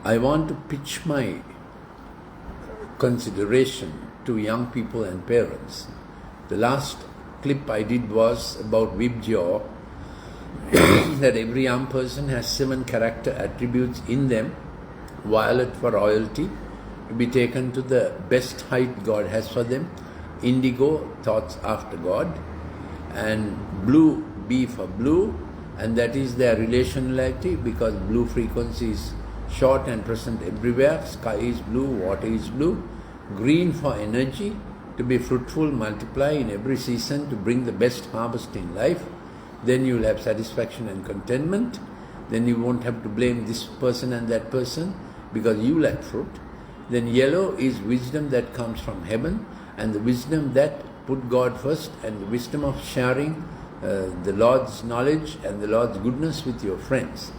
I want to pitch my consideration to young people and parents. The last clip I did was about Vibgyor, that every young person has 7 character attributes in them. Violet for royalty, to be taken to the best height God has for them. Indigo, thoughts after God. And blue, B for blue, and that is their relationality, because blue frequency is short and present everywhere. Sky is blue, water is blue. Green for energy, to be fruitful, multiply in every season, to bring the best harvest in life. Then you will have satisfaction and contentment. Then you won't have to blame this person and that person, because you lack fruit. Then yellow is wisdom that comes from heaven, and the wisdom that put God first, and the wisdom of sharing the Lord's knowledge and the Lord's goodness with your friends.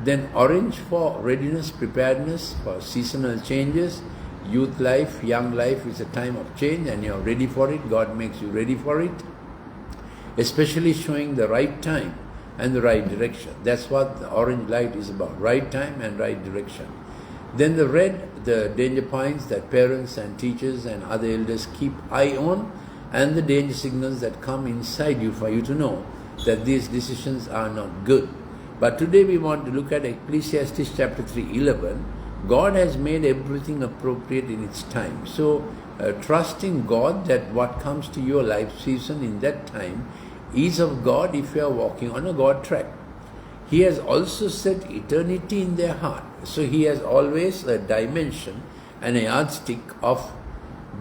Then orange for readiness, preparedness for seasonal changes. Youth life, young life is a time of change, and you are ready for it. God makes you ready for it, especially showing the right time and the right direction. That's what the orange light is about, right time and right direction. Then the red, the danger points that parents and teachers and other elders keep eye on, and the danger signals that come inside you for you to know that these decisions are not good. But today we want to look at Ecclesiastes chapter 3:11. God has made everything appropriate in its time. So trust in God that what comes to your life season in that time is of God if you are walking on a God track. He has also set eternity in their heart. So He has always a dimension and a yardstick of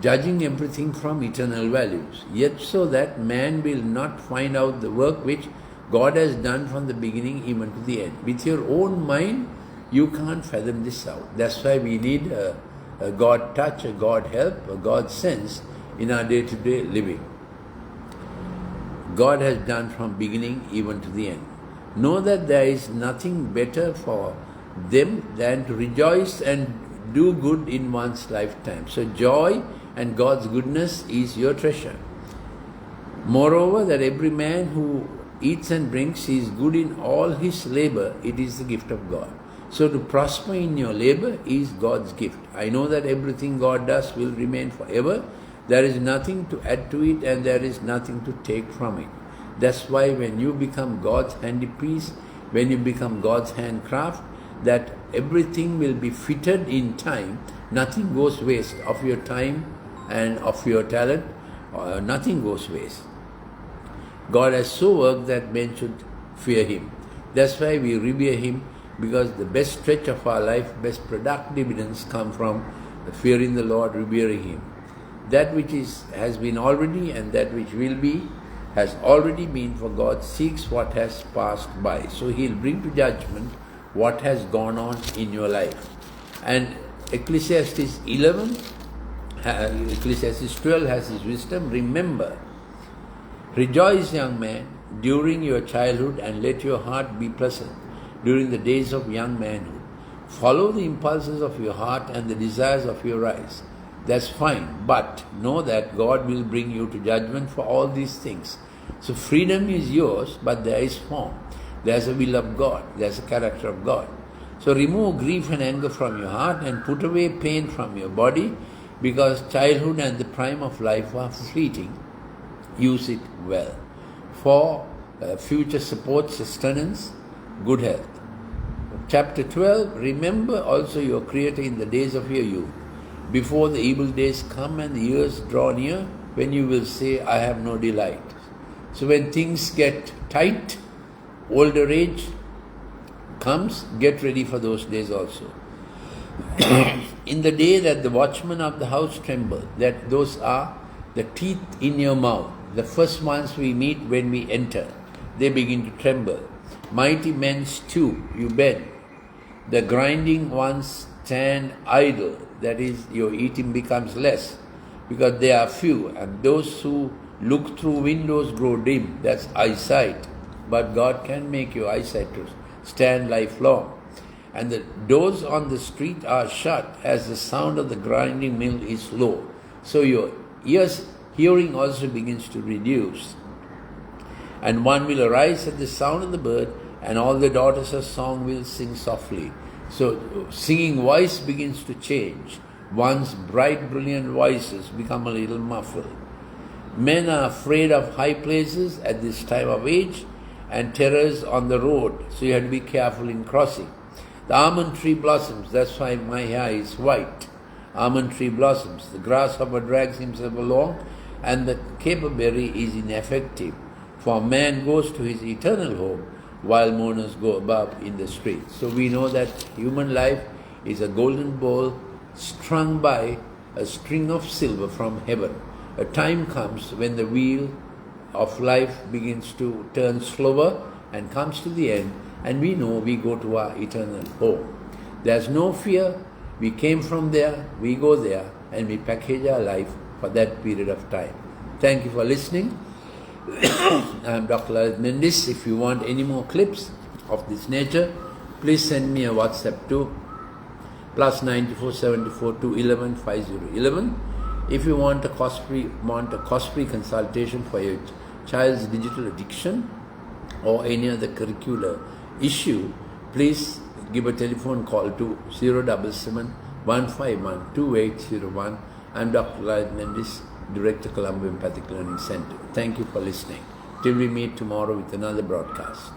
judging everything from eternal values. Yet so that man will not find out the work which God has done from the beginning even to the end. With your own mind, you can't fathom this out. That's why we need a God touch, a God help, a God sense in our day-to-day living. God has done from beginning even to the end. Know that there is nothing better for them than to rejoice and do good in one's lifetime. So joy and God's goodness is your treasure. Moreover, that every man who eats and drinks is good in all his labor, it is the gift of God. So to prosper in your labor is God's gift. I know that everything God does will remain forever. There is nothing to add to it, and there is nothing to take from it. That's why when you become God's handipiece, when you become God's handcraft, that everything will be fitted in time. Nothing goes waste of your time and of your talent. Nothing goes waste. God has so worked that men should fear Him. That's why we revere Him, because the best stretch of our life, best productive dividends come from the fearing the Lord, revering Him. That which has been already and that which will be has already been, for God seeks what has passed by. So He'll bring to judgment what has gone on in your life. And Ecclesiastes 12 has His wisdom. Remember, rejoice, young man, during your childhood, and let your heart be pleasant during the days of young manhood. Follow the impulses of your heart and the desires of your eyes. That's fine, but know that God will bring you to judgment for all these things. So freedom is yours, but there is form. There's a will of God. There's a character of God. So remove grief and anger from your heart and put away pain from your body, because childhood and the prime of life are fleeting. Use it well for future support, sustenance, good health. Chapter 12, remember also your Creator in the days of your youth, before the evil days come and the years draw near, when you will say, I have no delight. So when things get tight, older age comes, get ready for those days also. In the day that the watchmen of the house tremble, that those are the teeth in your mouth, the first ones we meet when we enter, they begin to tremble. Mighty men stew, you bend. The grinding ones stand idle, that is, your eating becomes less, because they are few, and those who look through windows grow dim, that's eyesight. But God can make your eyesight to stand lifelong. And the doors on the street are shut, as the sound of the grinding mill is low. So your ears hearing also begins to reduce. And one will arise at the sound of the bird, and all the daughters of song will sing softly. So singing voice begins to change. One's bright, brilliant voices become a little muffled. Men are afraid of high places at this time of age and terrors on the road, so you have to be careful in crossing. The almond tree blossoms, that's why my hair is white. Almond tree blossoms. The grasshopper drags himself along, and the caperberry is ineffective, for man goes to his eternal home, while mourners go above in the streets. So we know that human life is a golden bowl strung by a string of silver from heaven. A time comes when the wheel of life begins to turn slower and comes to the end, and we know we go to our eternal home. There's no fear. We came from there, we go there, and we package our life for that period of time. Thank you for listening. I'm Dr. Lalith Mendis. If you want any more clips of this nature, please send me a WhatsApp to +94 74 211 5011. If you want a cost-free consultation for your child's digital addiction or any other curricular issue, please give a telephone call to 077 151 2801. I'm Dr. Lalith Mendis, Director, Colombo Empathic Learning Center. Thank you for listening. Till we meet tomorrow with another broadcast.